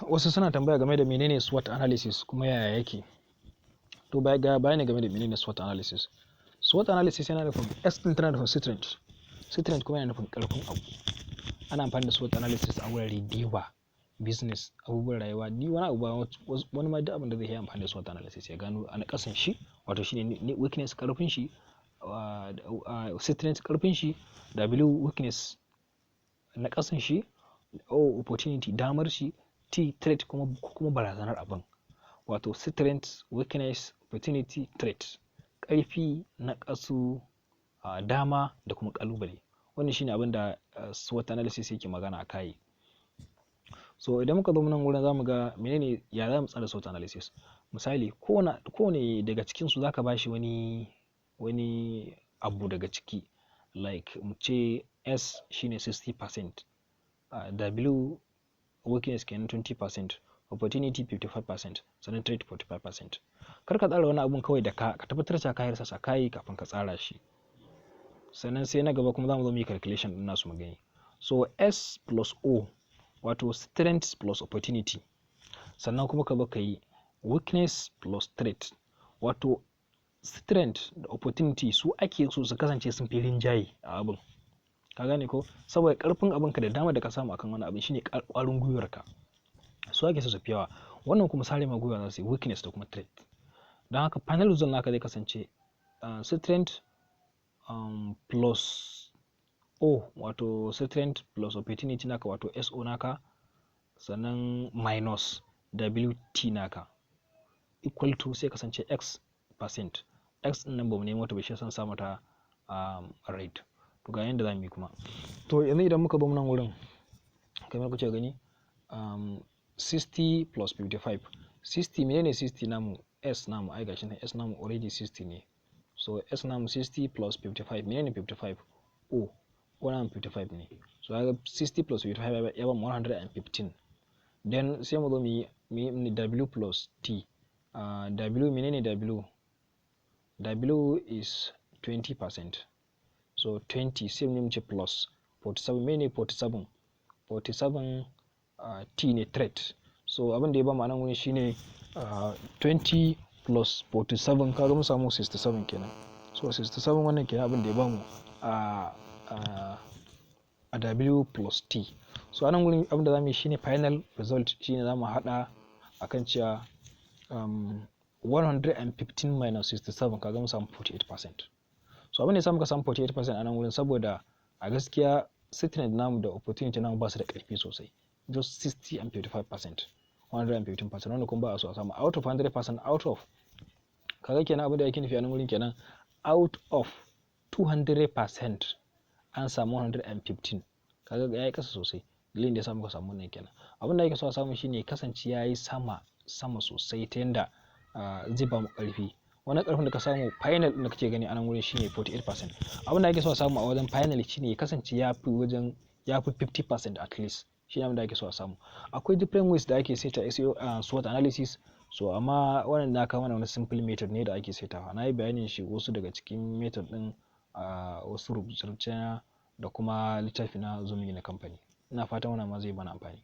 wasu suna tambaya game da menene SWOT analysis kuma yaya yake. To bayani game da menene SWOT analysis. SWOT analysis yana nufin S din tana nufin strength. Strength kuma yana nufin karfin abu. Ana amfani da SWOT analysis a wurare da yawa, business, abubuwan rayuwa, ni wani abu ba wani ma duk abin da zai yi amfani da SWOT analysis ya gano a kasan shi, wato shine weakness karfin shi, strength karfin shi, W weakness na kasan shi, O opportunity damar shi, T threat kuma barazanar abin. Wato strength, weakness, opportunity, threat. Karfi na kasu, dama da kuma kalubale. Wannan shine abin da SWOT analysis yake magana a kai. So idan muka zo nan wurin zamu ga menene ya zamu tsara SWOT analysis. Misali kowane daga cikin su zaka bashi wani abu daga ciki, like mu ce S shine 60%, W weakness kenan 20%, opportunity 55%, sannan threat 45%. Kar ka tsara wani abun kawai da ka tabbatar da ka yarsa kai kafin ka tsara shi. Sannan sai na gaba kuma zamu zo mu yi calculation din nasu mu gani. So S plus O wato strength plus opportunity. Sannan kuma ka zo ka yi weakness plus threat. Wato strength da opportunity su ake so su kasance sun fi rinjaye a abin. Ka gane ko? Saboda karfin abinka da dama da ka samu akan wani abin shine kwarin gwiwarka. Su ake so su fi yawa. Wannan kuma sare ma gwiwa za su yi weakness da kuma threat. Don haka final result naka zai kasance strength plus O wato strength plus opportunity naka wato SO naka, sannan minus WT naka equal to sai kasance X%. X din nan ba mu nemo ta ba shi san sa mata right. To ga yanda zamu yi kuma. To yanzu idan muka zo nan wurin kamar kuke gani 60 plus 55. 60 menene 60 namu? S namu ai gashi nan S namu already 60 ne. So S namu 60 plus 55 menene 55? O namu 55 ne. So kaga 60 plus 55 ya ba mu 115. Then sai mu zo mu yi W plus T. W menene W? W is 20%. So 20 sai mu ce plus 47 menene 47? 47 T ne threat. So abin da ya ba mu nan wurin shine 20 plus 47 kaga mun samu 67 kenan. So 67 wannan kenan abin da ya ba mu a W plus T. So anan wurin abin da zamu yi shine final result shine zamu hada akan cewa 115 minus 67 kaga mun samu 48%. So abin da ya samu ka samu 48% anan wurin saboda a gaskiya strength namu da opportunity namu ba su da karfi sosai. Just 60 and 55%. 115% wanda kuma ba a so a samu out of 100%, out of kaga kenan abin da yake nufi a nan wurin kenan out of 200% an samu 115. Kaga yayi kasa sosai. Dalilin da ya samu ka samu wannan kenan. Abin da yake so a samu shine kasance yayi sama sosai ta yanda zai ba mu karfi. Wannan karfin da ka samu final din da kake gani a nan wurin shine 48%. Abin da yake so a samu a wajen final shine ya kasance yafi 50% at least. Shi ne abin da ake so a samu. Akwai different ways da ake seta SWOT analysis. So amma wannan na kawo mana wani simple method ne da ake setawa. Na yi bayanin shi wasu daga cikin method din wasu rubuce-rubuce da kuma littafi na zumi na kamfani. Ina fatan wannan ma zai bana amfani.